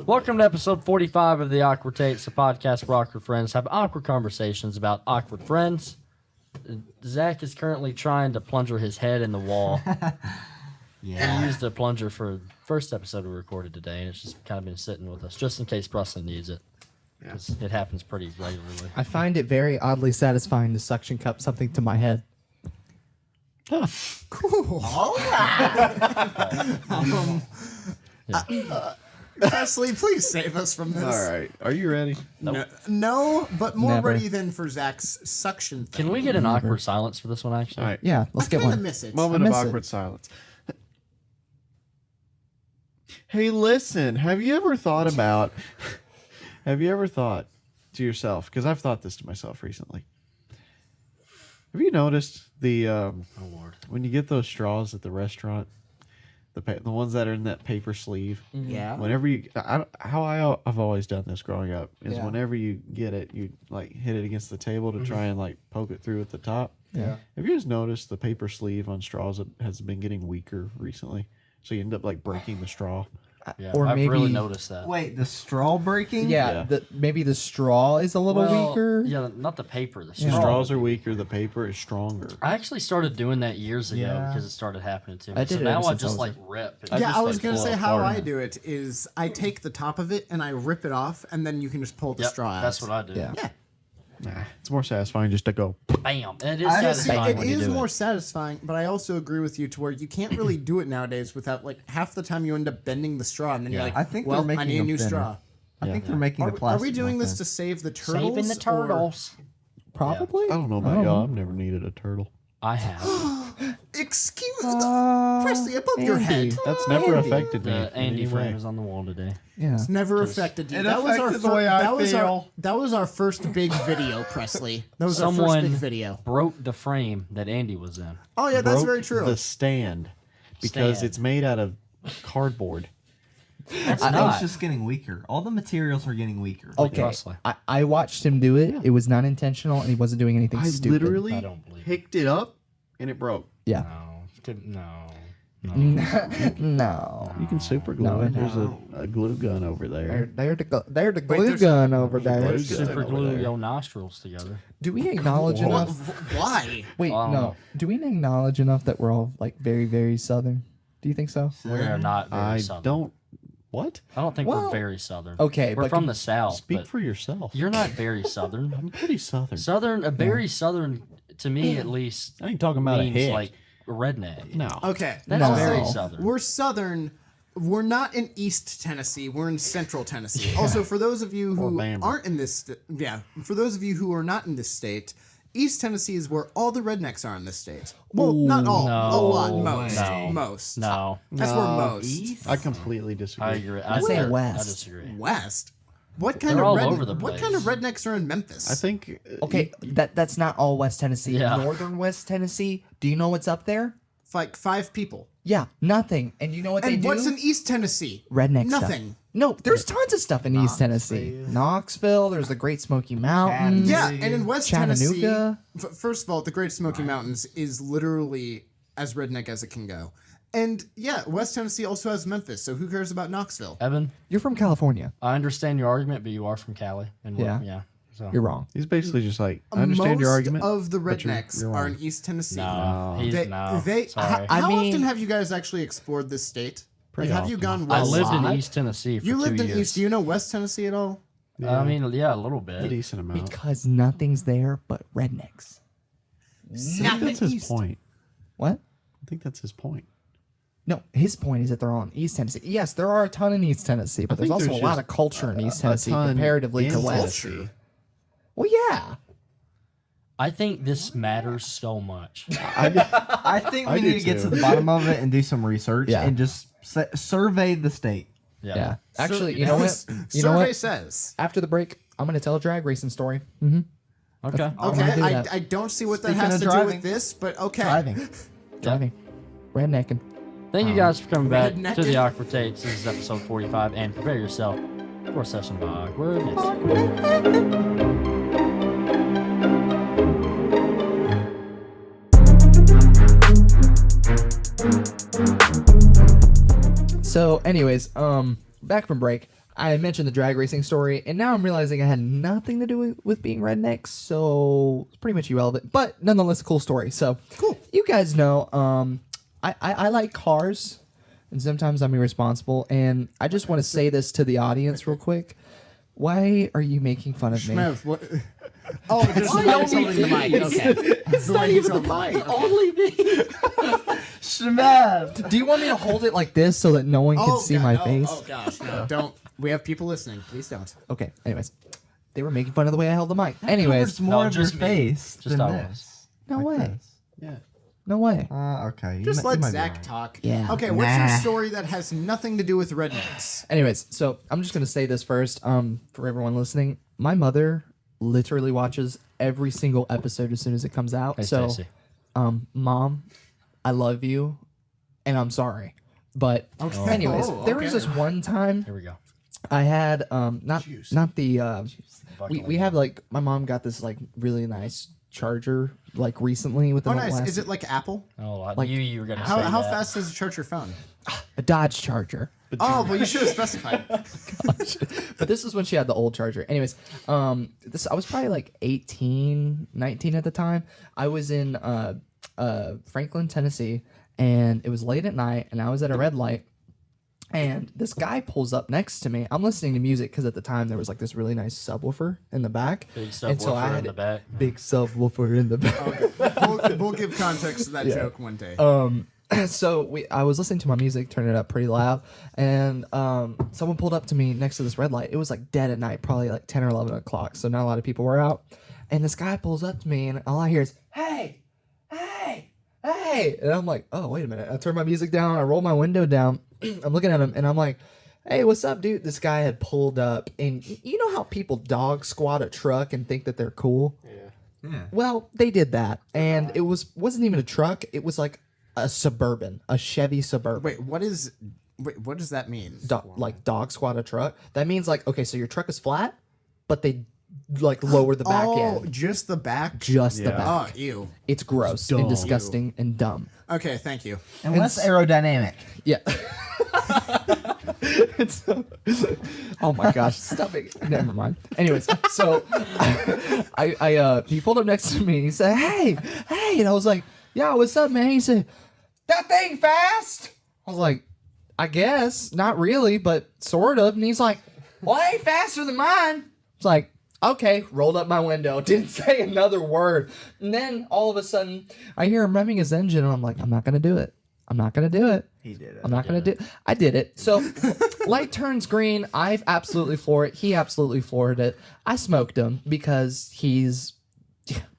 Welcome to episode 45 of the Awkward Tapes, a podcast where awkward friends have awkward conversations about awkward friends. Zach is currently trying to plunger his head in the wall. Yeah. He used a plunger for the first episode we recorded today, and it's just kind of been sitting with us, just in case Preston needs it. Because it happens pretty regularly. I find it very oddly satisfying to suction cup something to my head. Cool. All right. Presley, please save us from this. All right. Are you ready? No, but more Never. ready than for Zach's suction thing. Can we get an awkward silence for this one, actually? All right. Yeah, let's I get kind of one. miss it. Moment I of miss it. awkward silence. Hey, listen. Have you ever thought to yourself? Because I've thought this to myself recently. Have you noticed when you get those straws at the restaurant, the ones that are in that paper sleeve? Yeah. Whenever I've always done this growing up is Yeah. whenever you get it, you like hit it against the table to try and like poke it through at the top. Yeah. Have you guys noticed the paper sleeve on straws has been getting weaker recently? So you end up like breaking the straw. Yeah, Or I've maybe- really noticed that. Wait, the straw breaking? Yeah, Yeah. maybe the straw is a little Well, weaker. Yeah, not the paper. The The straw. straws are weaker. The paper is stronger. I actually started doing that years ago Yeah. because it started happening to me. I did So it now ever I since I just was like rip. I Yeah, just, I was like, going to pull say it how apart. I do it is I take the top of it and I rip it off, and then you can just pull the Yep, straw out. that's what I do. Yeah. Yeah. Nah, it's more satisfying just to go. Bam. And it is I just- satisfying It when you is do more it. satisfying, but I also agree with you to where you can't really do it nowadays without like half the time you end up bending the straw, and then you're Yeah. like, I think well, they're making I need a them new thinner. straw. I think they're making the Are plastic. we doing more this thin. to save the turtles? Saving the or- turtles. Probably. I don't know about y'all. I've never needed a turtle. I have. Excuse Presley, above your head. That's never Andy. affected me. The in Andy any frame way. is on the wall today. Yeah. It's never affected you. It That was our affected the way I feel. that was our first big video, Presley. That was our Someone first big video. broke the frame that Andy was in. Oh yeah, that's Broke very true. The stand because Stand. it's made out of cardboard. It's It's not. just getting weaker. All the materials are getting weaker. Okay. Presley. I watched him do it. It was not intentional, and he wasn't doing anything I stupid. literally I don't believe it. picked it up and it broke. Yeah. No. No. You can super glue No, it. There's a glue gun over there. They're the glue there's- gun over there. Glue gun. Super over glue there. your nostrils together. Do we acknowledge What- enough? Why? Wait, I don't no. know. Do we acknowledge enough that we're all like very, very southern? Do you think so? We are not very I southern. don't. What? I don't think Well, we're very southern. okay, we're but from can- the south. Speak but for yourself. You're not very southern. I'm pretty southern. A very southern, to me at least, I ain't talking about a means hick. like a redneck. No. Okay. That's No. very southern. We're southern. We're not in East Tennessee. We're in Central Tennessee. Also, for those of you who Bama. aren't in this, for those of you who are not in this state, East Tennessee is where all the rednecks are in this state. Well, not all, a No. lot, most, No. most. No, That's where most. I completely disagree. I agree. I'd say I west. disagree. West. What kind They're of all over the what kind of place. rednecks are in Memphis? I think. Okay, that's not all West Tennessee. Yeah. Northern West Tennessee. Do you know what's up there? like 5 people. Yeah, nothing. And you know what they And do? what's in East Tennessee? Redneck stuff. Nothing. No, there's tons of stuff in East Tennessee. Knoxville. There's the Great Smoky Mountains. Yeah, and in West Tennessee, Chattanooga. first of all, the Great Smoky Mountains is literally as redneck as it can go. And yeah, West Tennessee also has Memphis, so who cares about Knoxville? Evan, You're from California. I understand your argument, but you are from Cali, and Yeah. So You're wrong. He's basically just like, I understand your Most argument. of the but you're rednecks wrong. are in East Tennessee. no, he's no. Sorry. Sorry. I How mean- often have you guys actually explored this state? Pretty have you often. gone I west? lived in lot. East Tennessee for You 2 lived in years. East. Do you know West Tennessee at all? I mean, yeah, a little A bit. decent amount. Because nothing's there but rednecks. I think that's his point. What? I think that's his point. No, his point is that they're all in East Tennessee. Yes, there are a ton in East Tennessee, but there's think also there's a lot just of culture in East a Tennessee ton comparatively in to West. Tennessee. Well, yeah. I think this matters so much. I think I we do need to get too. to the bottom of it and do some research Yeah. and just survey the state. Yeah. Actually, you know what? You know Survey what? says. After the break, I'm going to tell a drag racing story. Mm-hmm. Okay. I'm Okay, gonna do that. I don't see what that Speaking has of to do driving. with this, but okay. Driving. Driving. Rednecking. Thank you guys for coming back to Rednecked. the Awkward Tapes. This is episode 45, and prepare yourself for a session of awkwardness. So, anyways, back from break. I had mentioned the drag racing story, and now I'm realizing I had nothing to do with being redneck, so it's pretty much irrelevant. But nonetheless, a cool story. So Cool. You guys know, I like cars, and sometimes I'm irresponsible. And I just want to say this to the audience real quick. Why are you making fun of me? Shmev, what? Oh, just the way he's holding the mic. Okay. It's not even the mic. Only me. Shmev. Do you want me to hold it like this so that no one can see God, my no. face? Oh gosh, no! Don't. We have people listening. Please don't. Okay. Anyways, they were making fun of the way I held the mic. Anyways, It's more of your just me. face Just than I this. was. no Like way. this. Yeah. No way. Okay. You Just might- you let might be Zach right. talk. Yeah. Okay. What's your Nah. story that has nothing to do with rednecks? Anyways, so I'm just gonna say this first, for everyone listening. My mother literally watches every single episode as soon as it comes out. Hey, so, Stacey. Mom, I love you, and I'm sorry. But anyways, Oh, there was okay. this one time Here we go. I had not the we have like my mom got this like really nice charger like recently within Oh, the nice. last Is it like Apple? Oh, I Like, knew you were gonna How say how that. fast does it charge your phone? a Dodge Charger. Oh, well, you should have specified. But this is when she had the old charger. Anyways, this I was probably like 18, 19 at the time. I was in Franklin, Tennessee, and it was late at night, and I was at a red light, and this guy pulls up next to me. I'm listening to music because at the time there was like this really nice subwoofer in the back, Big and stuff so I in had the back. big subwoofer in the back. We'll give context to that joke one day. So I was listening to my music, turning it up pretty loud, and someone pulled up to me next to this red light. It was like dead at night, probably like 10 or 11 o'clock, so not a lot of people were out. And this guy pulls up to me, and all I hear is, "Hey, hey, hey!" And I'm like, "Oh, wait a minute!" I turn my music down, I roll my window down, I'm looking at him, and I'm like, "Hey, what's up, dude?" This guy had pulled up, and you know how people dog squat a truck and think that they're cool? Yeah. Well, they did that, and it wasn't even a truck. It was like a Suburban, a Chevy Suburban. Wait, what does that mean? Like dog squat a truck. That means like, okay, so your truck is flat, but they like lower the back Oh, end, just the back? just the Yeah. back. Oh, ew. It's gross and disgusting and dumb. Okay, thank you. And less aerodynamic. Yeah. It's oh my gosh, stop it. Never mind. Anyways, so I he pulled up next to me and he said, "Hey, hey," and I was like, "Yeah, what's up, man?" He said, "That thing fast?" I was like, "I guess, not really, but sort of." And he's like, "Well, it ain't faster than mine." It's like, okay, rolled up my window, didn't say another word. And then all of a sudden, I hear him revving his engine, and I'm like, I'm not gonna do it. I'm not gonna do it. He did it. I'm not gonna do. I did it. So, light turns green. I've absolutely floored it. He absolutely floored it. I smoked him because he's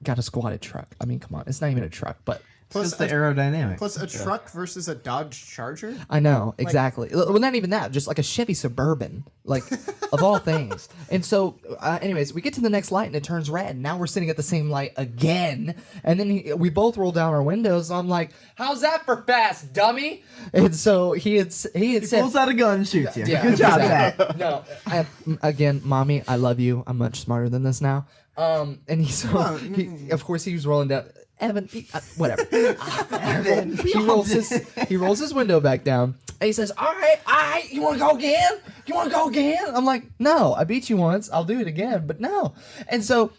got a squatted truck. I mean, come on, it's not even a truck, but Plus Just the aerodynamics. plus a truck versus a Dodge Charger? I know exactly. Well, not even that. Just like a Chevy Suburban, like of all things. And so, anyways, we get to the next light and it turns red. Now we're sitting at the same light again, and then we both roll down our windows. I'm like, "How's that for fast, dummy?" And so he had said, Pulls out a gun and shoots you. Yeah, Good job, exactly. Zach. No, again, mommy, I love you. I'm much smarter than this now. And he, of course, he was rolling down. Evan, whatever. He rolls his window back down, and he says, "All right, you want to go again? You want to go again?" I'm like, "No, I beat you once. I'll do it again, but no." And so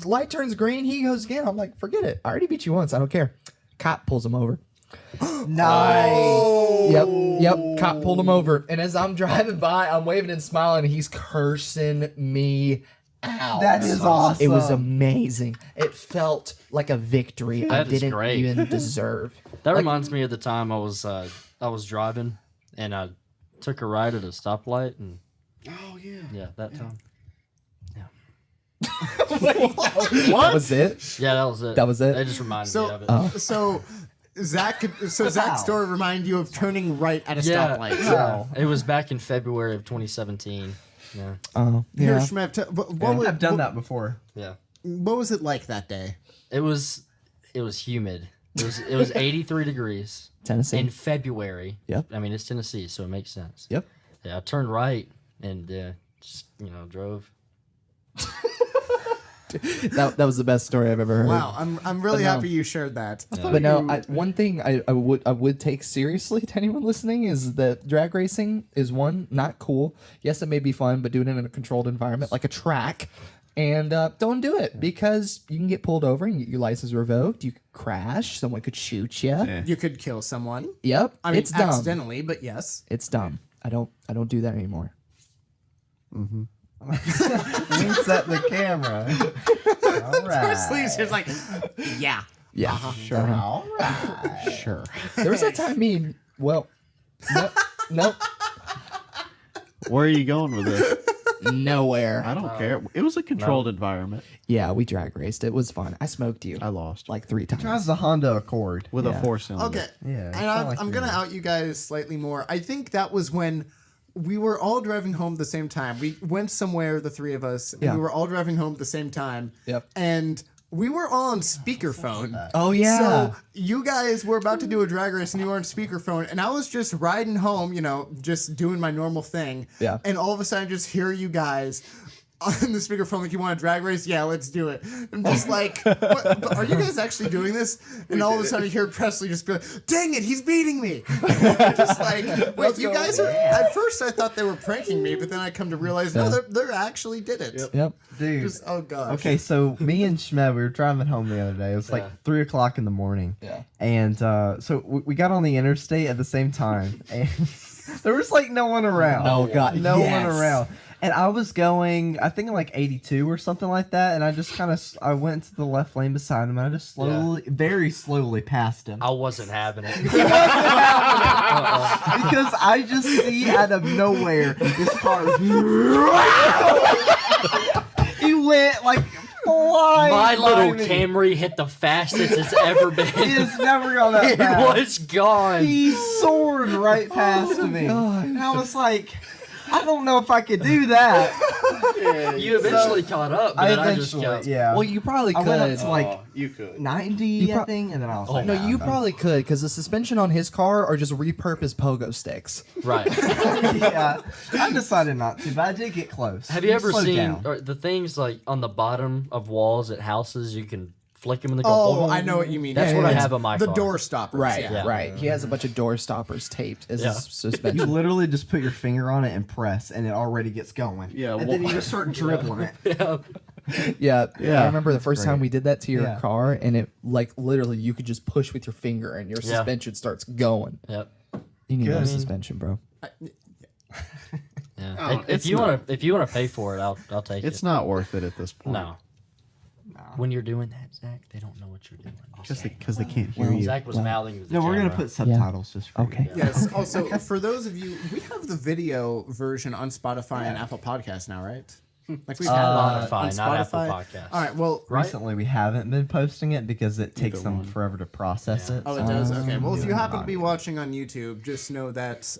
light turns green. He goes again. I'm like, "Forget it. I already beat you once. I don't care." Cop pulls him over. Nice. Yep. Cop pulled him over, and as I'm driving by, I'm waving and smiling, and he's cursing me out. That is awesome. It was amazing. It felt like a victory I That is didn't great. even deserve. That reminds me of the time I was driving and I took a ride at a stoplight and Oh yeah. yeah, that time. That was it. Yeah, that was it. That was it? They just reminded me of it. So Zach's story remind you of turning right at a Yeah, stoplight. yeah. It was back in February of 2017. Yeah, Oh, Here, yeah. Shmev, what I've done that before. yeah. What was it like that day? It was humid. It was 83 degrees Tennessee. in February. Yep. I mean, it's Tennessee, so it makes sense. Yep. Yeah, I turned right and just drove. that was the best story I've ever heard. Wow, I'm really But no. happy you shared that. But no, one thing I would take seriously to anyone listening is that drag racing is one, not cool. Yes, it may be fun, but do it in a controlled environment like a track. And don't do it because you can get pulled over and get your license revoked. You could crash. Someone could shoot you. You could kill someone. Yep. I mean, it's dumb. accidentally, but yes. It's dumb. I don't do that anymore. Winks at the camera. All right. Sleeves just like, yeah. Yeah. Sure. All right. Sure. There was that time nope. Where are you going with this? Nowhere. I don't care. It was a controlled environment. Yeah, we drag raced. It was fun. I smoked you I lost like 3 times. Drives the Honda Accord. with a Yeah. 4-cylinder. Okay. Yeah, it's And not I'm, like I'm you're- going to out you guys slightly more. I think that was when we were all driving home at the same time. We went somewhere, the three of us, and Yeah. we were all driving home at the same time. Yep. And we were all on speakerphone. Oh, yeah. So you guys were about to do a drag race and you were on speakerphone, and I was just riding home, just doing my normal thing. Yeah. And all of a sudden I just hear you guys on the speakerphone like, you want a drag race? Yeah, let's do it. I'm just like, what, are you guys actually doing this? And all of a sudden I hear Presley just be like, dang it, he's beating me. Just like, wait, you guys are, at first I thought they were pranking me, but then I come to realize, no, they're actually did it. Yep. Dude. Just, oh gosh. Okay, so me and Shmed, we were driving home the other day. It was like 3 o'clock in the morning. Yeah. And so we got on the interstate at the same time. And there was like no one around. Oh, God, No yes. one around. And I was going, I think like 82 or something like that. And I just kind of, I went to the left lane beside him. And I just slowly, very slowly passed him. I wasn't having it. Because I just see out of nowhere this car. He went like flying. My by little me. Camry hit the fastest it's ever been. He has never gone that It fast. was gone. He soared right past me. And I was like, I don't know if I could do that. You eventually caught up, but I then I just eventually, kept. yeah. Well, you probably I went up could. to like You could. 90, pro- I think, and then I was Oh, like, No, nah, you I'm probably could because the suspension on his car are just repurposed pogo sticks. Right. done. Yeah, I decided not to, but I did get close. Have you ever Slowed seen down. or the things like on the bottom of walls at houses? You can flick them and they go. Oh, boom. I know what you mean. That's Yeah, what yeah, I yeah. have on my The car. door stoppers. Right, Yeah. Yeah. right. He has a bunch of door stoppers taped as Yeah. his You suspension. literally just put your finger on it and press, and it already gets going. Yeah, and then you just start dribbling it. Yeah. Yeah, I remember the first time great. we did that to your Yeah. car, and it like literally you could just push with your finger, and your Yeah. suspension starts going. Yep. You need Good. no suspension, bro. Yeah. Oh, if it's you not- want to pay for it, I'll take It's it. not worth it at this point. No. When you're doing that, Zach, they don't know what you're doing. Because they can't hear you. Zach was mouthing to the No, we're gonna camera. put subtitles just for Okay. you. Yes. Also, for those of you, we have the video version on Spotify and Apple Podcasts now, right? Like we've had Spotify, on not Apple Spotify. Podcasts. All right. Well, Recently, we haven't been posting it because it takes Either them one. forever to process it. oh, it does. Okay. Well, if you Yeah. happen to be watching on YouTube, just know that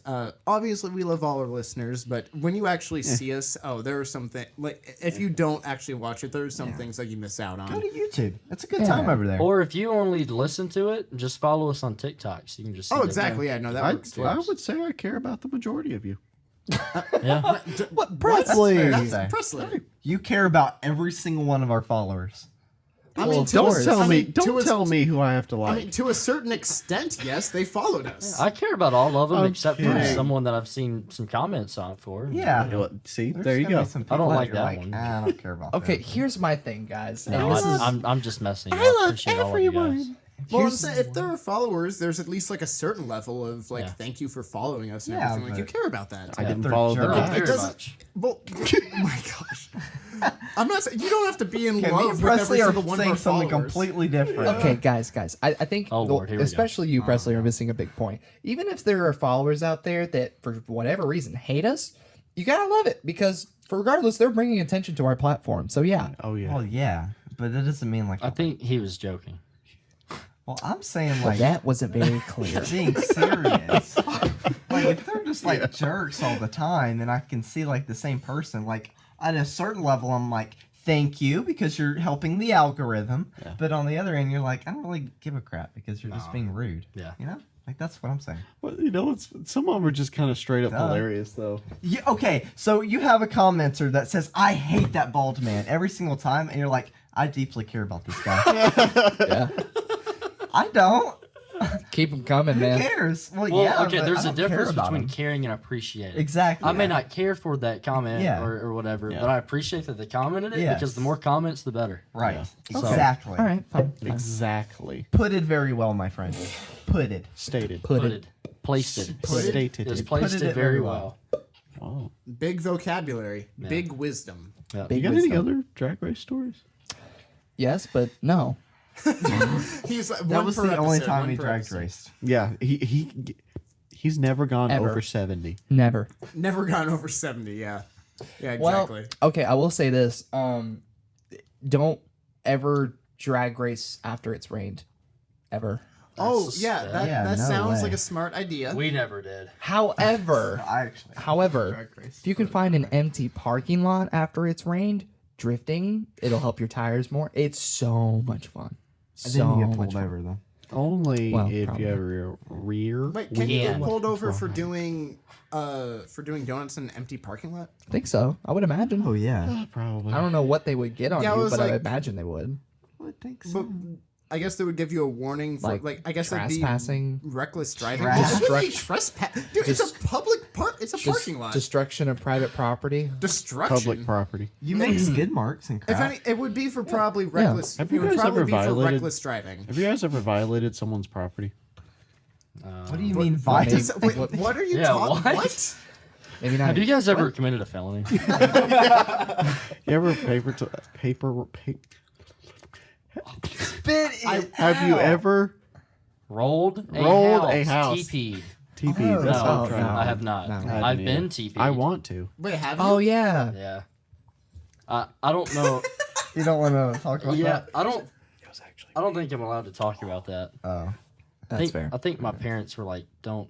obviously we love all our listeners, but when you actually see us, there are some things like if you don't actually watch it, there are some things that you miss out Go on. to YouTube. It's a good time over there. Or if you only listen to it, just follow us on TikTok so you can just see Oh, the- exactly. Yeah. No, that I, works too. I would say I care about the majority of you. Yeah. What Presley? That's Presley. You care about every single one of our followers. I mean, to Don't a- tell I me. mean, to Don't a- tell me who I have to I like. mean, to a certain extent, yes, they followed us. I care about all of them I'm except for kidding. someone that I've seen some comments on for. Yeah. See, There's there you gonna go. be some I don't people like you're that one. I don't care about Okay, them. here's my thing, guys. No, And this is I'm just messing. I appreciate all of you guys. Well, I'm Here's- saying if there are followers, there's at least like a certain level of like, Yeah. thank you for following us and Yeah, everything. Like, you but- care about that. I didn't they're follow the jerks. Thank guy. you It very doesn't- much. Well, oh my gosh. I'm not saying you don't have to be in Okay, me love and with every Presley are single one of saying our something followers. completely different. okay, guys. I think Oh, Lord, here we go. especially you, Presley, are missing a big point. Even if there are followers out there that, for whatever reason, hate us, you gotta love it because, regardless, they're bringing attention to our platform. So yeah, Oh yeah. Well, yeah, but that doesn't mean like. I think he was joking. Well, I'm saying but like that wasn't very clear. being serious. Like if they're just like jerks all the time, then I can see like the same person. Like at a certain level, I'm like, thank you because you're helping the algorithm. But on the other end, you're like, I don't really give a crap because you're just being rude. Yeah. You know, like that's what I'm saying. Well, some of them are just kind of straight up hilarious though. Yeah, okay, so you have a commenter that says, I hate that bald man every single time, and you're like, I deeply care about this guy. Yeah. I don't. Keep them coming, Who man. cares? Well, Well, yeah. okay, but there's I a don't care difference about between him. caring and appreciating. Exactly. I may not care for that comment Yeah. or whatever, Yeah. but I appreciate that they commented it Yes. because the more comments, the better. Right. Yeah. Exactly. All right, fine. Exactly. Put it very well, my friend. Put it. Stated. Put Put it. it. Placed it. Stated. Just it. placed Put it it very very well. Wow. Big vocabulary, Yeah. big wisdom. Yeah. Big You got any wisdom. other drag race stories? Yes, but no. He's like, That one was per the only episode, time one we per drag episode. raced. Yeah, he's never gone Ever. over 70. Never. Never gone over 70. Yeah. Yeah. Well, Exactly. okay, I will say this. Don't ever drag race after it's rained. Ever. Oh That's yeah, just- that, Yeah, that no sounds way. like a smart idea. We never did. However, I actually. however, Drag race. if you can find an empty parking lot after it's rained, drifting, it'll help your tires more. It's so much fun. I So didn't get much pulled fun. over though. Only Well, if probably. you have a rear. Wait, can you Yeah. get pulled over for doing donuts in an empty parking lot? I think so. I would imagine. Oh yeah. Probably. I don't know what they would get on Yeah, I you, was but I like- imagine they would. I think But I guess they would give you a warning for Like, I guess it'd be trespassing. reckless driving. Trash. What would be trespass? Dude, it's a public park. It's a parking lot. Destruction of private property. Destruction. Public property. You make skid marks and If crap. any, it would be for probably reckless. Have It you would guys probably ever be for violated- reckless driving. Have you guys ever violated someone's property? What do you mean Maybe- violence? Wait, what are you Yeah, talking? what? What? Maybe not. Have you guys ever committed a felony? You ever Spit it have you out. ever Rolled a Rolled house. a house. TP'd. TP? Oh, That's what no, I'm trying to I have not. No. I haven't I've either. been TP'd. I want to. Wait, have you? Oh yeah. Yeah. I don't know. You don't want to talk about Yeah, that? I don't. I don't think I'm allowed to talk about that. Oh. That's fair. I think my parents were like, "Don't."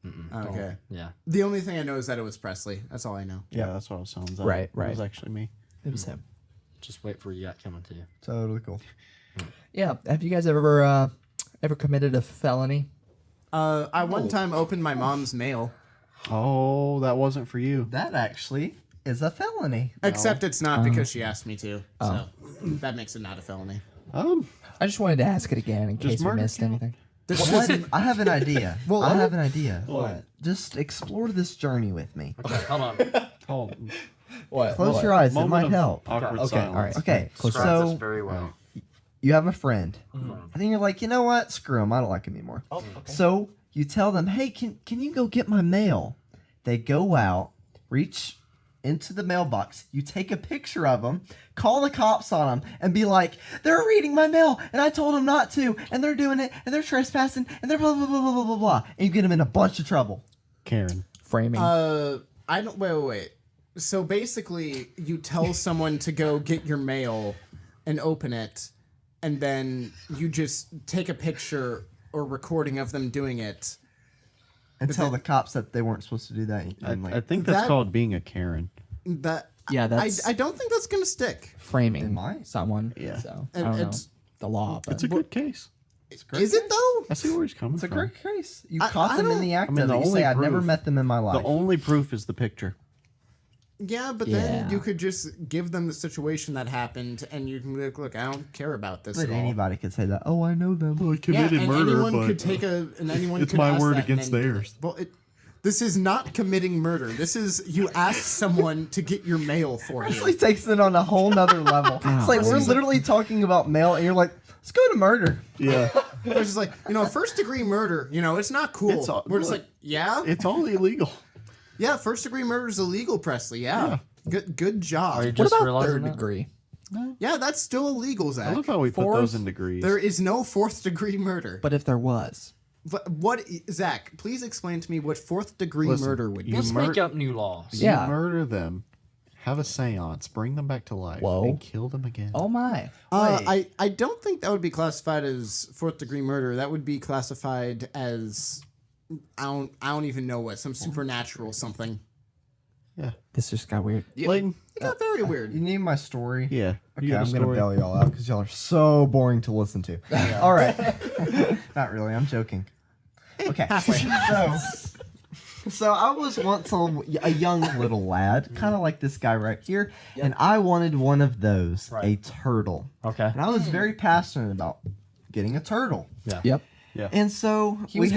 don't. Okay. Yeah. The only thing I know is that it was Presley. That's all I know. Yeah, that's what it sounds like. Right, It was right. actually me. It was him. Just wait for you got coming to you. Totally cool. Yeah. Have you guys ever committed a felony? I one time opened my mom's mail. Oh, that wasn't for you. That actually is a felony. Except it's not because she asked me to. Oh. So that makes it not a felony. I just wanted to ask it again in case we murder missed count? anything. This What? isn't- I have an idea. Well, I I'm- have an idea. What? Just explore this journey with me. Okay, hold on. Hold. What? Close your eyes. It Moment might of help. Awkward Okay, silence. all right. Okay. Describe So this very well. you have a friend. And then you're like, you know what? Screw him. I don't like him anymore. So you tell them, hey, can you go get my mail? They go out, reach into the mailbox. You take a picture of them, call the cops on them, and be like, they're reading my mail, and I told them not to, and they're doing it, and they're trespassing, and they're blah, blah, blah, blah, blah, blah, blah. And you get them in a bunch of trouble. Karen. Framing. I don't. Wait. So basically, you tell someone to go get your mail and open it, and then you just take a picture or recording of them doing it. And tell the cops that they weren't supposed to do that. And I think that's that- called being a Karen. That Yeah, that's- I don't think that's gonna stick. Framing might. someone. Yeah. So I And don't know it's- the law. But It's a good case. Is it though? I see where he's coming it's a from. great case. You I- caught I them in don't- the act I mean, of the it. You only say, I've never proof- met them in my life. The only proof is the picture. Yeah, but Yeah. then you could just give them the situation that happened, and you can be like, look, I don't care about this But at all. anybody could say that. Oh, I know them. I Yeah, and anyone could take and anyone it's could my ask word that and against then- theirs. Well, this is not committing murder. This is you ask someone to get your mail for Presley you. takes it on a whole nother level. It's like we're literally talking about mail, and you're like, let's go to murder. Yeah. It's just like, first degree murder. It's not cool. It's all- We're just look. like, yeah, It's all illegal. yeah. First degree murder is illegal, Presley. Yeah, good job. Are you what just about realizing third that? degree? Yeah, that's still illegal, I Zach. love how we put Fourth, those in degrees. There is no fourth degree murder. But if there was, But what, Zach? Please explain to me what fourth degree Listen, murder would be. you Let's mur- make up new laws. You Yeah. murder them, have a seance, bring them back to life, Whoa. and kill them again. oh my, I don't think that would be classified as fourth degree murder. That would be classified as I don't even know what, some supernatural something. this just got weird. Layton? It got very weird. You need my story? Yeah. Okay, You got a I'm gonna story? bail y'all out because y'all are so boring to listen to. All right. Not really. I'm joking. Okay. So So I was once a young little lad, kind of like this guy right here, and I wanted one of those, Right. a turtle. Okay. And I was very passionate about getting a turtle. Yep. And so He was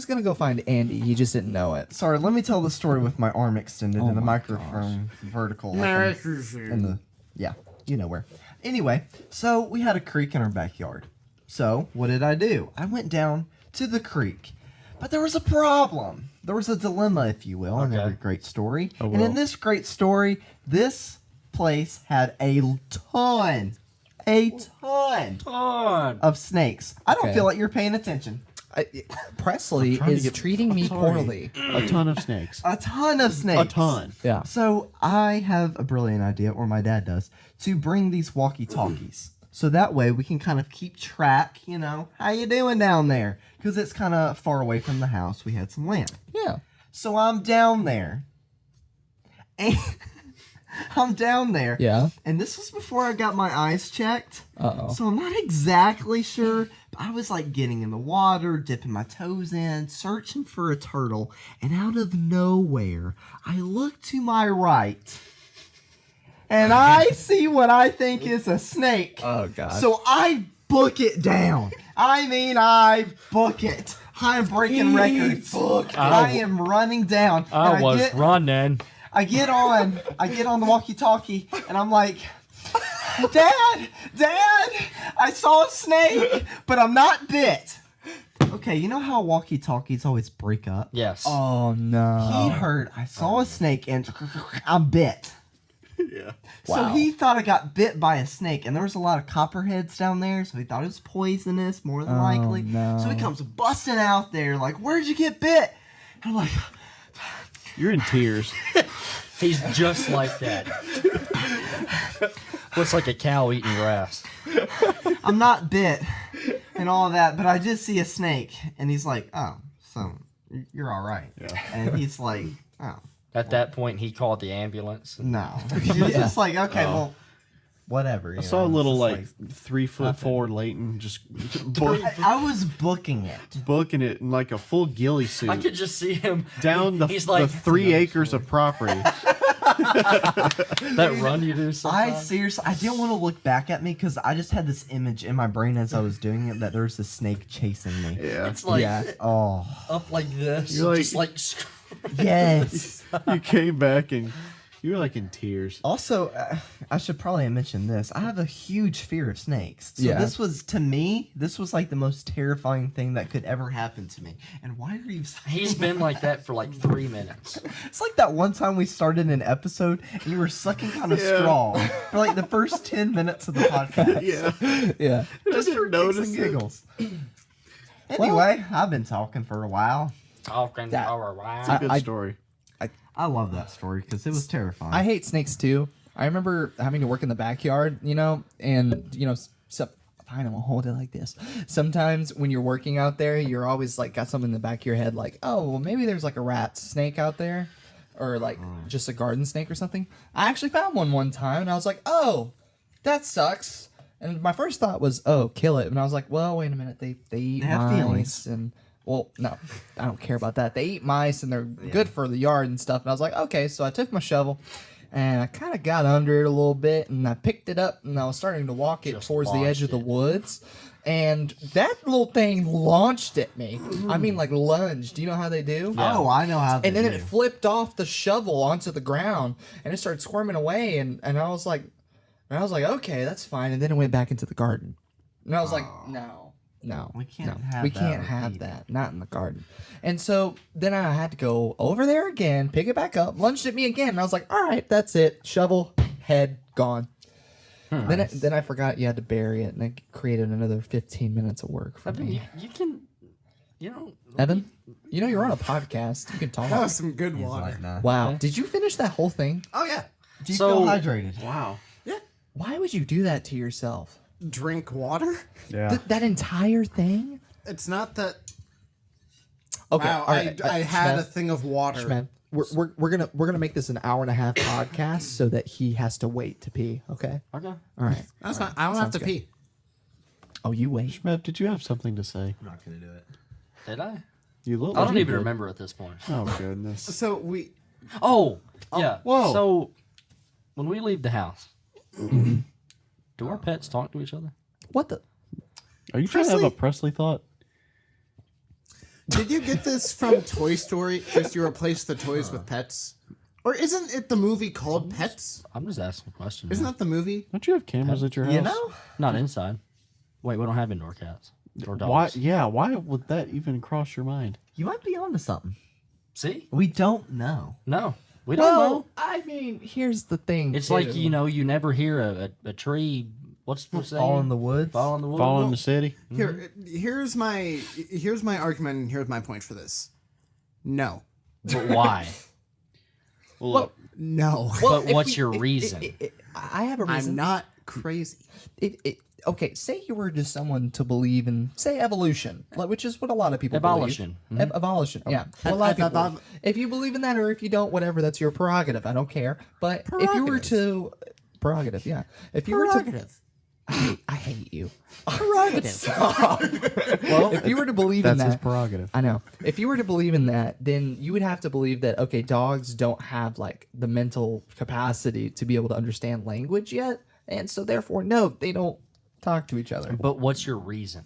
gonna go find Andy. He just didn't know it. Sorry, let me tell the story with my arm extended and the my microphone vertical. Yeah, you know where. Anyway, so we had a creek in our backyard. So what did I do? I went down to the creek. But there was a problem. There was a dilemma, if you will, in Okay. every great story. And in this great story, this place had a ton of snakes. I don't Okay. feel like you're paying attention. Presley trying to is get- treating me sorry. poorly. A ton of snakes. A ton of snakes. A ton. Yeah. So I have a brilliant idea, or my dad does, to bring these walkie-talkies. So that way we can kind of keep track, how you doing down there? Because it's kind of far away from the house. We had some land. Yeah. So I'm down there. And I'm down there. Yeah. And this was before I got my eyes checked. Uh-oh. So I'm not exactly sure. But I was like getting in the water, dipping my toes in, searching for a turtle. And out of nowhere, I look to my right. And I see what I think is a snake. Oh God. So I book it down. I book it. I'm breaking records. I am running down. I and was running. I get on the walkie-talkie, and I'm like, Dad, I saw a snake, but I'm not bit. Okay, you know how walkie-talkies always break up? Yes. Oh no. He heard I saw a snake and I'm bit. Yeah. So Wow. he thought I got bit by a snake, and there was a lot of copperheads down there, so he thought it was poisonous, more than likely. no. So he comes busting out there, like, where'd you get bit? And I'm like, You're in tears. He's just like that. Looks like a cow eating grass. I'm not bit and all that, but I did see a snake, and he's like, oh, so you're all right. Yeah. And he's like, oh, At that point, he called the ambulance. no. He was just like, okay, well, whatever. I saw a little 3'4" Leighton just I was booking it. booking it in like a full ghillie suit I could just see him down the He's like, 3 acres of property. that run you do I sometimes. seriously, I didn't want to look back at me because I just had this image in my brain as I was doing it that there was a snake chasing me. Yeah. It's like Yeah. Oh, up like this. You're like- just like yes. You came back and you were like in tears. Also, I should probably mention this. I have a huge fear of snakes. So Yeah. this was, to me, this was like the most terrifying thing that could ever happen to me. And why are you saying he's been like that for like 3 minutes. It's like that one time we started an episode and you were sucking on a straw for like the first 10 minutes of the podcast. Yeah. Yeah. Just for notice kicks and it. giggles. Anyway, I've been talking for a while. Talking That- for a while. It's a good I- story. I love that story because it was terrifying. I hate snakes too. I remember having to work in the backyard, and so fine, I'm gonna hold it like this. Sometimes when you're working out there, you're always like got something in the back of your head, like, oh, well, maybe there's like a rat snake out there, or like just a garden snake or something. I actually found one time, and I was like, oh, that sucks. And my first thought was, oh, kill it. And I was like, well, wait a minute, they eat They have mice feelings. and. Well, no, I don't care about that. They eat mice and they're good for the yard and stuff. And I was like, okay, so I took my shovel and I kind of got under it a little bit and I picked it up and I was starting to walk it Just towards the edge of launched the it. woods. And that little thing launched at me. I mean, like lunged. Do you know how they do? Yeah. Oh, I know how they And then do. it flipped off the shovel onto the ground and it started squirming away. And I was like, okay, that's fine. And then it went back into the garden. And I was like, no. We can't no, have we that can't on have TV. that. Not in the garden. And so then I had to go over there again, pick it back up, lunged at me again. And I was like, all right, that's it. Shovel, head, gone. Then I forgot you had to bury it, and it created another 15 minutes of work for Evan, me. you can, Evan, you're on a podcast. You can talk. That was some good He's water. like, nah. Wow. Did you finish that whole thing? Oh yeah. Do you So- feel hydrated? Wow. Why would you do that to yourself? Drink water. Yeah. That entire thing? It's not that. Okay. Wow, all right, I had Schmed, a thing of water. Schmed, we're gonna make this an hour and a half podcast so that he has to wait to pee. Okay. Okay. All right. That's fine. I don't have to good. pee. Oh, you wait. Schmev, did you have something to say? I'm not gonna do it. Did I? You look. I like don't you even did. remember at this point. Oh goodness. So we. Oh, yeah. whoa. So when we leave the house, do our pets talk to each other? What the? Are you trying to have a Presley? Presley thought? Did you get this from Toy Story? Just you replace the toys with pets? Or isn't it the movie called Pets? I'm just asking a question. Isn't man. that the movie? Don't you have cameras at your house? You know? Not inside. Wait, we don't have indoor cats or dogs. Why? Yeah. Why would that even cross your mind? You might be onto something. See? We don't know. No, we don't know. Well, I mean, here's the thing. It's like too. you never hear a tree. What's the saying? Fall in the woods. Fall in the woods. Fall in the city. Here's my argument and here's my point for this. No. But why? Well, No. But if what's your reason? I have a reason. I'm not crazy. Okay, say you were just someone to believe in, say, evolution, which is what a lot of people Evolution. believe. Evolution, yeah. What a lot of people Ev- believe. If you believe in that or if you don't, whatever, that's your prerogative. I don't care. But if you were to... Prerogative, yeah. If you were to... I hate you. Prerogative. Well, if you were to believe in that's his that... prerogative. I know. If you were to believe in that, then you would have to believe that, okay, dogs don't have, like, the mental capacity to be able to understand language yet. And so, therefore, no, they don't talk to each other. But what's your reason?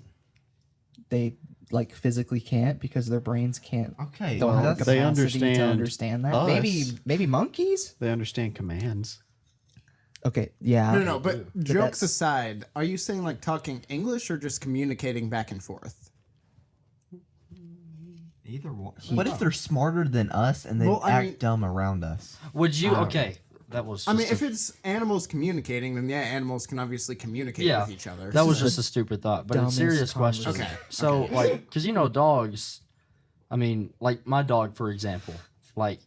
They, like, physically can't because their brains can't. Okay, Don't have the They capacity to understand understand that. us. Maybe monkeys? They understand commands. Okay, yeah. No, but jokes that's- aside, are you saying like talking English or just communicating back and forth? Either one. What if they're smarter than us and they Well, I act mean- dumb around us? Would you? Okay, that was. I mean, just if a- it's animals communicating, then yeah, animals can obviously communicate yeah, with each other. that was just a stupid thought, but a dumbest serious question. conversation. Okay, So, like, because dogs. I mean, like my dog, for example. Like,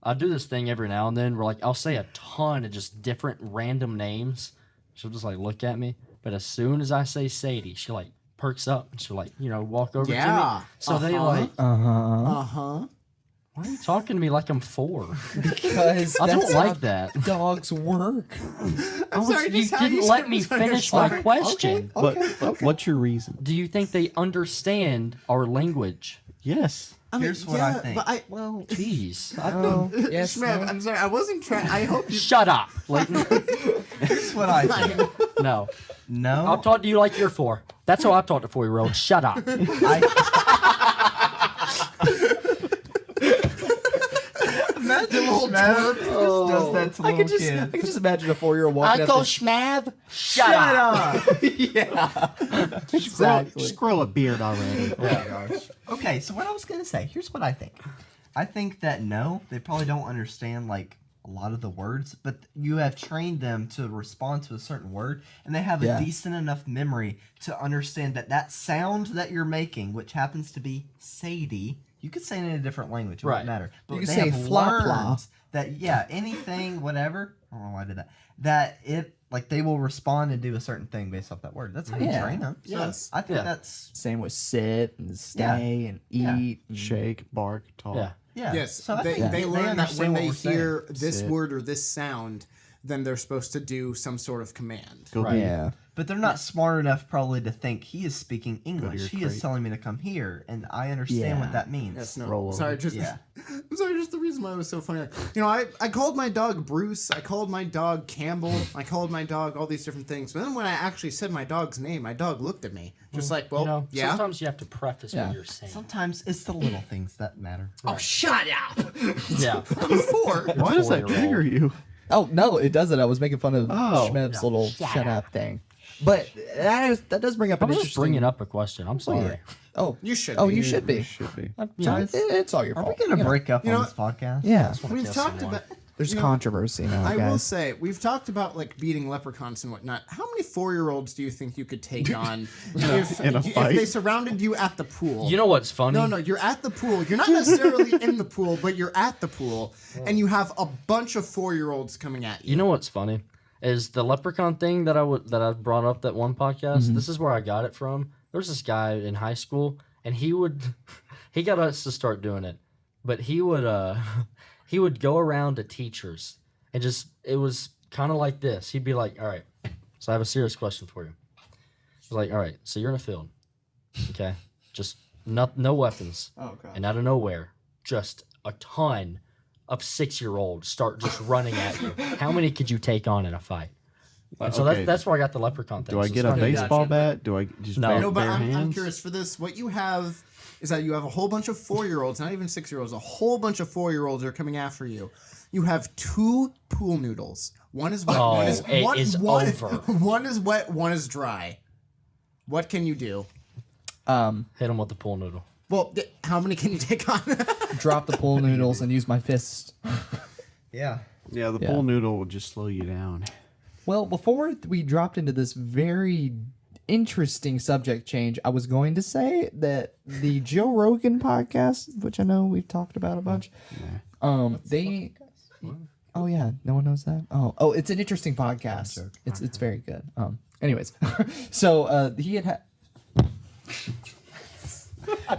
I do this thing every now and then where, like, I'll say a ton of just different random names. She'll just like look at me, but as soon as I say Sadie, she like perks up and she'll like walk over to Yeah. me. So they Uh-huh. like, Uh-huh. why are you talking to me like I'm 4? Because I don't that's like how that. dogs work. I'm sorry, You just how didn't said let it me was finish my understood. question. But what's your reason? Do you think they understand our language? Yes. I mean, Here's what I yeah, think. But I, Well, Jeez. yes, Schmeb, no. I'm sorry, I wasn't trying. I hope you. Shut up. Like, Here's what I think. no. No. I'll talk to you like you're 4. That's how I talk to 4-year-olds. Shut up. Imagine little twerp does that to I little could just, I kids. could just imagine a 4-year-old walking up the Schmav. Shut up. Exactly. Just grow a beard already. Okay, so what I was gonna say, here's what I think. I think that no, they probably don't understand like a lot of the words, but you have trained them to respond to a certain word, and they have a Yeah. decent enough memory to understand that that sound that you're making, which happens to be Sadie, you could say it in a different language, it Right. wouldn't matter. But You could they say have flop, learned flop. that anything, whatever. I don't know why I did that. That it like they will respond and do a certain thing based off that word. That's how you Yeah. train them. So Yes. I think Yeah. that's Same with sit and stay and Yeah. eat. and- Shake, bark, talk. Yeah. yeah. Yes, So I they, think they learn that understand when what they we're saying. hear this Sit. word or this sound, then they're supposed to do some sort of command. Go Right. be- Yeah. But they're not smart enough probably to think he is speaking your English. He is crate. telling me to come here, and I understand Yeah. what that means. Yes, no. Roll sorry, over. just Yeah. I'm sorry, just the reason why it was so funny. I called my dog Bruce. I called my dog Campbell. I called my dog all these different things. But then when I actually said my dog's name, my dog looked at me just like, well, yeah. Sometimes you have to preface Yeah. what you're saying. Sometimes it's the little things that matter. Oh, shut up! Yeah. Before. Why does that 4-year-old. trigger you? Oh no, it doesn't. I was making fun of Oh. Schmeb's little shut up thing. But that does bring up I'm an just interesting. bringing up a question. I'm sorry. Oh, You should. oh, be. you should be. Should be. Sorry, it's all your Are fault. we gonna You know. break up You on know this podcast? Yeah, We've kill talked someone. about. there's you know, controversy now, I will guys. say we've talked about like beating leprechauns and whatnot. How many 4-year-olds do you think you could take on if, in a if fight? they surrounded you at the pool? You know what's funny? No, you're at the pool. You're not necessarily in the pool, but you're at the pool, and you have a bunch of 4-year-olds coming at you. You know what's funny is the leprechaun thing that I brought up that one podcast. This is where I got it from. There's this guy in high school, and he got us to start doing it, but he would go around to teachers and it was kind of like this. He'd be like, "All right, so I have a serious question for you." He's like, "All right, so you're in a field, okay? Just no weapons, Oh god. and out of nowhere, just a ton of 6-year-olds start just running at you. How many could you take on in a fight? And so Okay. that's where I got the leprechaun thing. Do I So get it's a funny. baseball bat? Do I just No. bare, No, but bare I'm hands? curious for this. What you have is that you have a whole bunch of 4-year-olds, not even 6-year-olds, a whole bunch of 4-year-olds are coming after you. You have 2 pool noodles. One is wet. Oh, one is it is over. One is wet. One is dry. What can you do? Hit him with the pool noodle. Well, how many can you take on? Drop the pool noodles and use my fist. Yeah. Yeah, the Yeah. pool noodle will just slow you down. Well, before we dropped into this very interesting subject change, I was going to say that the Joe Rogan podcast, which I know we've talked about a bunch, they. Oh yeah, no one knows that. Oh, it's an interesting podcast. It's very good. Anyways, so he had.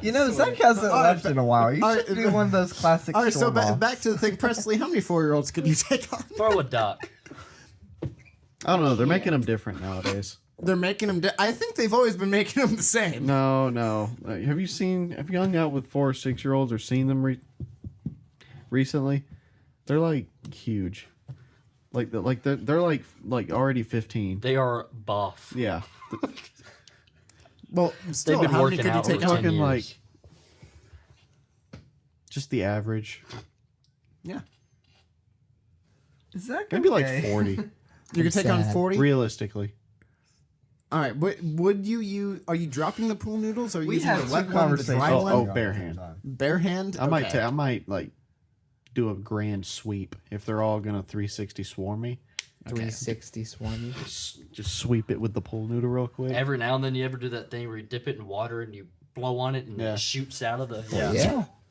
You know, Zach hasn't left in a while. You All should right, do one of those classic All right, so storm offs. back to the thing, Presley. How many 4-year-olds can you take on? Throw a duck. I don't know. They're making them different nowadays. They're making them. I think they've always been making them the same. No. Have you hung out with 4 or 6-year-olds or seen them recently? They're like huge. They're like already 15. They are buff. Yeah. Well, still, been how many working could you out take for on? 10 Talking like years. just the average. Yeah, Zach, Maybe okay. like 40 you could take on sad. 40. realistically. All right, would you use? Are you dropping the pool noodles? Or are you We using had the two wet one, the conversations. dry Oh, one, bare hand. bare hand? I might Okay. I might like do a grand sweep if they're all gonna 360 swarm me. 360 swarm. Just sweep it with the pool noodle real quick. Every now and then you ever do that thing where you dip it in water and you blow on it and Yeah. it shoots out of the.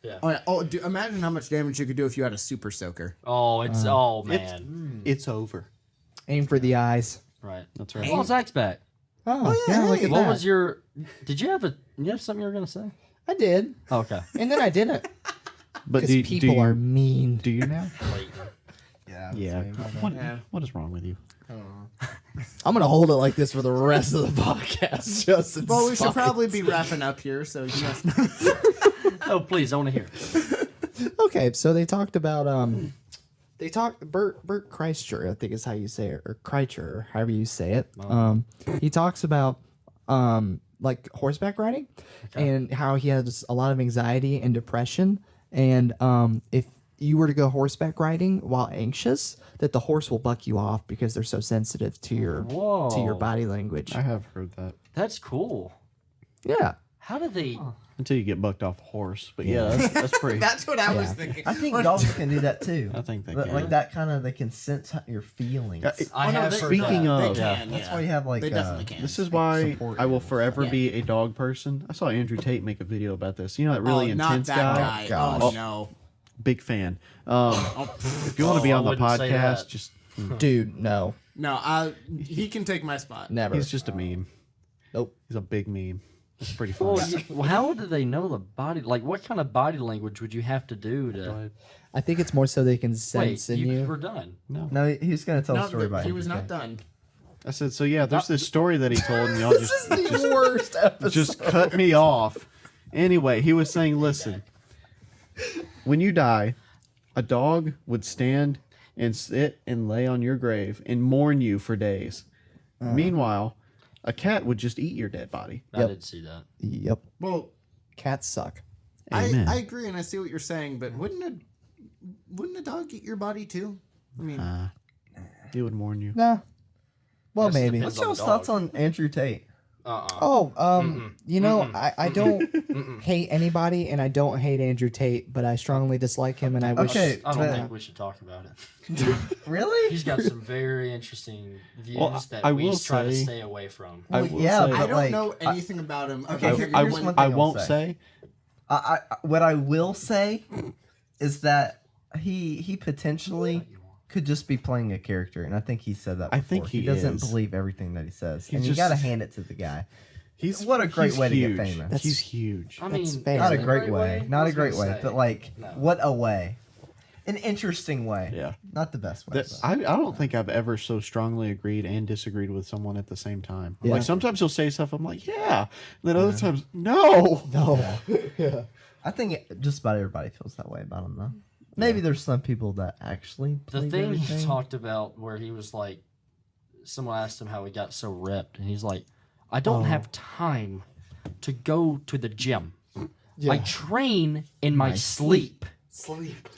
Yeah. All right. Oh, imagine how much damage you could do if you had a super soaker. Oh, it's oh man. It's over. Aim for the eyes. Right. That's right. Oh, Zach's back. Oh, yeah, look hey. at What that. was your? Did you have something you were gonna say? I did, Oh, okay. and then I didn't. But Because people are mean. do you now? Yeah. Yeah. that's What, me. what is wrong with you? I'm gonna hold it like this for the rest of the podcast. Just in Well, we should spite. probably be wrapping up here. So you know. Oh, please, I want to hear. Okay, so they talked about Bert Kreischer, I think is how you say it, or Kreischer, or however you say it. He talks about like horseback riding and how he has a lot of anxiety and depression, and if you were to go horseback riding while anxious, that the horse will buck you off because they're so sensitive to your Whoa. body language. I have heard that. That's cool. Yeah. How did they? Until you get bucked off a horse. But yeah, that's pretty. That's what I was thinking. I think dogs can do that too. I think they But, can. like that kind of, they can sense your feelings. I no, have they- heard Speaking that. of, They can, That's yeah. why you have like They definitely can. this is why support I will animals. forever Yeah. be a dog person. I saw Andrew Tate make a video about this. You know that really oh, not intense that guy? guy. Oh no. Big fan. If you want to be Oh, on I the wouldn't say podcast, that. just Dude, no. No, he can take my spot. Never. he's just a meme. Nope. He's a big meme. It's pretty funny. Well, how do they know the body? Like, what kind of body language would you have to do to? I think it's more so they can Wait, sense in you. we're done. No, he's gonna tell a story about he it. was not done. I said, so yeah, there's this story that he told, and y'all just worst episode. just cut me off. Anyway, he was saying, listen, when you die, a dog would stand and sit and lay on your grave and mourn you for days. Meanwhile, a cat would just eat your dead body. I Yep. did see that. Yep. Well, Cats suck. Amen. I agree, and I see what you're saying, but wouldn't a dog eat your body too? I mean, He would mourn you. Nah. Well, Guess it maybe. depends What's y'all's thoughts on Andrew Tate? Oh, you know, I don't hate anybody, and I don't hate Andrew Tate, but I strongly dislike him, and I wish. Okay. I don't but- think we should talk about it. Really? He's got some very interesting views Well, that I we will try to say- stay away from. I Well, will yeah, say, but I don't like, know anything about him. Okay, Okay, here's I, one thing I I'll won't say. say. What I will say is that he potentially could just be playing a character, and I think he said that. I Before. think he doesn't is. believe everything that he says, He's and you just- got to hand it to the guy. What a great way to get huge. famous. He's huge. I mean, That's fair. Not a Isn't great way, not I a was great gonna way, say. but like, No. what a way. an interesting way. Yeah. Not the best way. but- I don't think I've ever so strongly agreed and disagreed with someone at the same time. Yeah. Like sometimes he'll say stuff, I'm like, yeah. And then other times, no. No. Yeah. I think just about everybody feels that way about him, though. Maybe there's some people that actually The believe thing he everything. talked about where he was like, someone asked him how he got so ripped, and he's like, I don't have time to go to the gym. I train in my sleep.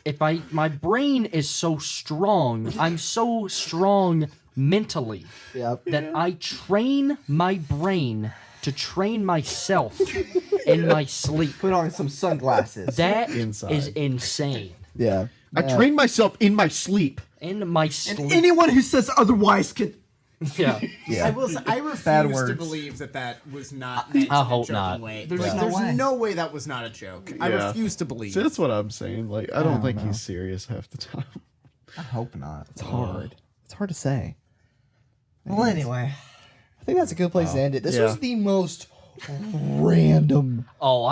If my brain is so strong, I'm so strong mentally Yep. that I train my brain to train myself in my sleep. Put on some sunglasses. That Inside. is insane. Yeah. I train myself in my sleep. In my sleep. Anyone who says otherwise can. Yeah. I will say, I refuse Bad to words. believe that was not meant I in a hope joking not. way. There's Like, no there's way. no way that was not a joke. I Yeah. refuse to believe. See, that's what I'm saying. Like, I don't think he's serious half the time. I hope not. It's hard. It's hard to say. Well, anyway. I think that's a good place to end it. This Yeah. was the most random, Oh,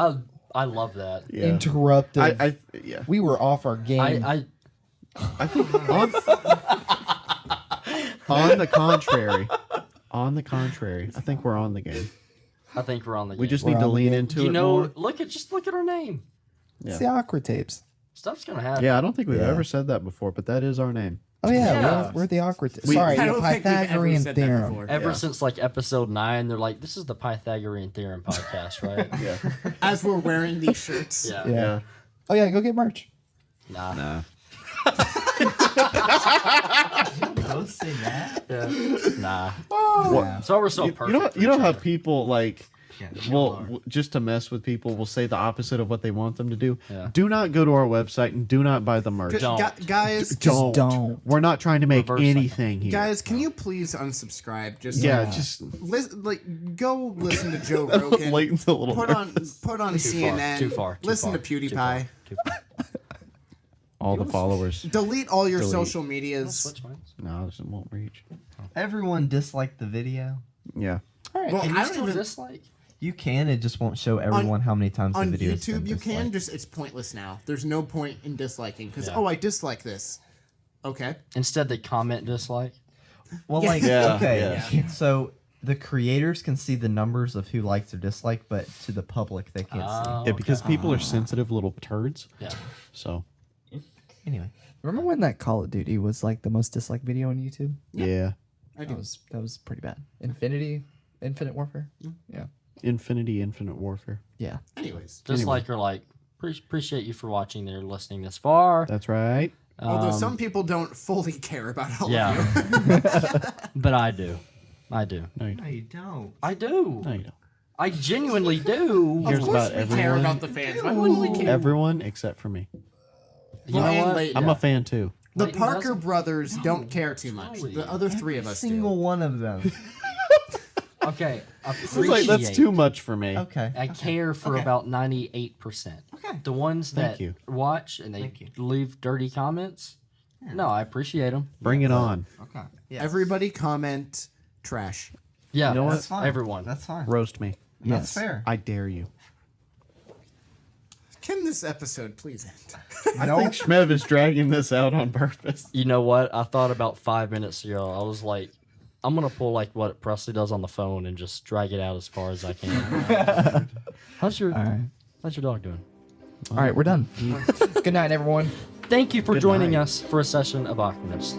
I love that. Yeah. interrupted. Yeah. We were off our game. I I think on the contrary, I think we're on the game. think we're on the We game. just We're need to on the lean game. into you it know, more. look at our name. It's the awkward tapes. Stuff's gonna happen. Yeah, I don't think we've Yeah. ever said that before, but that is our name. Oh yeah, Yeah. we're the awkward. We- Sorry, I the don't think we've ever Pythagorean said that theorem. before. Ever Yeah. since like episode 9, they're like, "This is the Pythagorean theorem podcast, right?" Yeah. As we're wearing these shirts. Yeah. Yeah. Yeah. Oh yeah, go get merch. Nah. Nah. Both say that? Nah. What? So we're so perfect. You know how people like Yeah, well, just to mess with people, will say the opposite of what they want them to do. Yeah. Do not go to our website and do not buy the merch. Don't. Guys, don't. We're not trying to make Reverse anything here. guys, can you please unsubscribe? Just yeah, just go listen to Joe Rogan. Layton's a little put on CNN. Too far. Listen to PewDiePie. Too far. all the followers. Delete all your Delete. social medias. Switch mine's. No, this won't reach. Everyone disliked the video. Yeah. All right. Well, Can I you don't still even dislike? You can, it just won't show everyone how many times on the video has been YouTube. You can disliked. just it's pointless now. There's no point in disliking because Yeah. I dislike this. Okay. Instead, they comment dislike. Well, Yeah. like, Yeah, okay, yeah. so the creators can see the numbers of who likes or dislike, but to the public, they can't Oh, Yeah, because people are sensitive little turds. Yeah. So see. Anyway, Remember when that Call of Duty was like the most disliked video on YouTube? yeah. I do. That was pretty bad. Infinite Warfare. Yeah. Infinite Warfare. Yeah. Anyways, Dislike or like. Appreciate you for watching or listening this far. That's right. although some people don't fully care about all of you. Yeah. But I do. I do. No, you no, you don't. I do. No, you don't. I genuinely do. Here's Of course about we care everyone. about the fans. Why wouldn't we care? Everyone except for me. You know and what? Leighton. I'm a fan too. The Leighton Parker doesn't- brothers don't care too much. Joey. The other three of us Single one of them. Okay. It's like that's too much for me. Okay. I care for Okay. about 98%. Okay. The ones that Thank you. watch and they Thank you. leave dirty comments, no, I appreciate them. Bring it on. Okay. do. Everybody comment trash. Yeah, You know what? That's fine. everyone. That's fine. Roast me. That's Yes. fair. I dare you. Can this episode please end? I think Shmev is dragging this out on purpose. You know what? I thought about 5 minutes ago. I was like, I'm gonna pull like what Presley does on the phone and just drag it out as far as I can. How's your All right. How's your dog doing? All right, we're done. Good night, everyone. Thank you for Good joining night. us for a session of awkwardness.